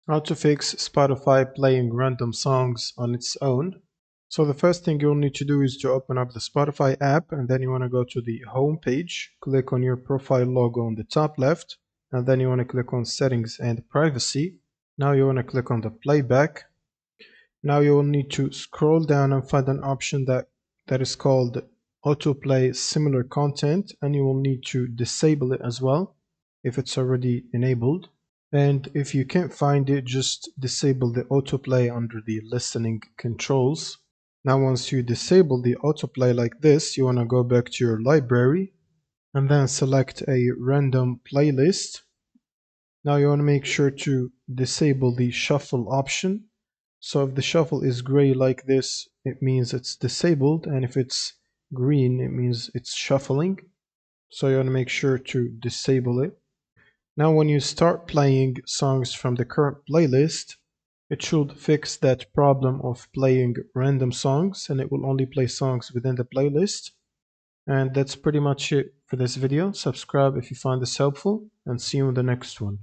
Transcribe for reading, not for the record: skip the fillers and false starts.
How to fix Spotify playing random songs on its own. So the first thing you'll need to do is to open up the Spotify app, and then you want to go to the home page, click on your profile logo on the top left, and then you want to click on settings and privacy. Now you want to click on the playback. Now you will need to scroll down and find an option that is called Autoplay similar content, and you will need to disable it as well if it's already enabled. And if you can't find it, just disable the autoplay under the listening controls. Now once you disable the autoplay like this, you want to go back to your library and then select a random playlist. Now you want to make sure to disable the shuffle option. So if the shuffle is gray like this, it means it's disabled, and if it's green, it means it's shuffling. So you want to make sure to disable it. Now when you start playing songs from the current playlist, it should fix that problem of playing random songs, and it will only play songs within the playlist. And that's pretty much it for this video. Subscribe if you find this helpful, and see you in the next one.